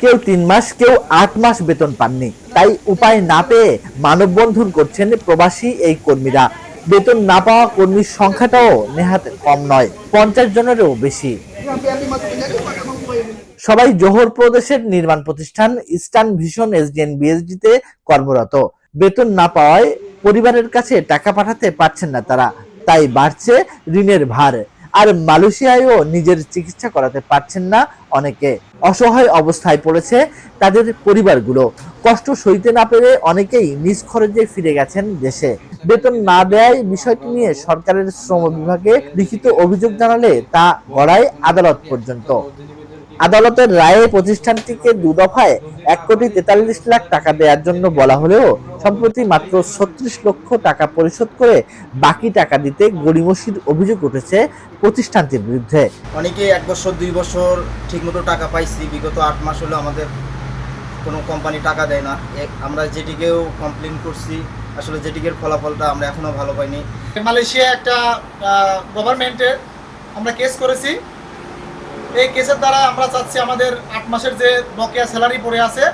কেউ 3 মাস, কেউ 8 মাস বেতন পাননি। তাই উপায় না পেয়ে মানববন্ধন করছেন প্রবাসী এই কর্মীরা। বেতন না পাওয়া কর্মীর সংখ্যাটাও নেহাত কম নয়, 50 জনেরও বেশি। সবাই জোহর প্রদেশের নির্মাণ প্রতিষ্ঠান ইস্টার্ন ভিশন এসডিএন বিএসডি তে কর্মরত। বেতন না পাওয়ায় পরিবারের কাছে টাকা পাঠাতে পারছেন না তারা, তাই বাড়ছে ঋণের ভার। আর মালয়েশিয়ায়ও নিজের চিকিৎসা করাতে পারছেন না অনেকে। অসহায় অবস্থায় পড়েছে তাদের পরিবারগুলো। কষ্ট সইতে না পেরে অনেকেই নিজ খরচে ফিরে গেছেন দেশে। বেতন না দেওয়ায় বিষয়টি নিয়ে সরকারের শ্রম বিভাগে লিখিত অভিযোগ জানালে তা গড়ায় আদালত পর্যন্ত। আদালতের রায়ে প্রতিষ্ঠানটিকে 2 দফায় 1,43,00,000 টাকা দেওয়ার জন্য বলা হলেও সম্প্রতি মাত্র 36 লক্ষ টাকা পরিশোধ করে বাকি টাকা দিতে গড়িমসির অভিযোগ উঠেছে প্রতিষ্ঠানটির বিরুদ্ধে। অনেকে 1 বছর 2 বছর ঠিকমতো টাকা পাইছি, বিগত 8 মাস হলো আমাদের কোনো কোম্পানি টাকা দেয় না। আমরা যেটিকেও কমপ্লেন করছি, আসলে যেটিকের ফলাফলটা আমরা এখনো ভালো পাইনি। মালয়েশিয়া একটা গভর্নমেন্টের আমরা কেস করেছি। এই কেসের দ্বারা আমরা চাচ্ছি আমাদের 8 মাসের যে বকেয়া স্যালারি পড়ে আছে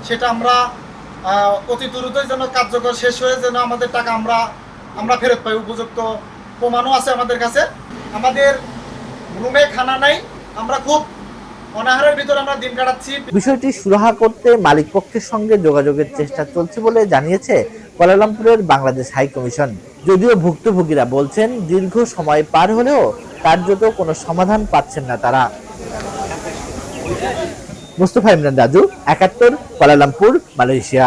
সেটা আমরা অতি দ্রুতই যেন কার্যকর শেষ হয়ে যেন আমাদের টাকা আমরা ফেরত পাই। উপযুক্ত প্রমাণও আছে আমাদের কাছে। আমাদের রুমে খানা নাই, আমরা খুব অনাহারের ভিতরে আমরা দিন কাটাচ্ছি। বিষয়টি সুরাহা করতে মালিক পক্ষের সঙ্গে যোগাযোগের চেষ্টা চলছে বলে জানিয়েছে কুয়ালালামপুরের বাংলাদেশ হাই কমিশন। যদিও ভুক্তভোগীরা বলছেন দীর্ঘ সময় পার হলেও কার্যত কোনো সমাধান পাচ্ছেন না তারা। Mustafa Imran Raju, 71, Kuala Lumpur, Malaysia.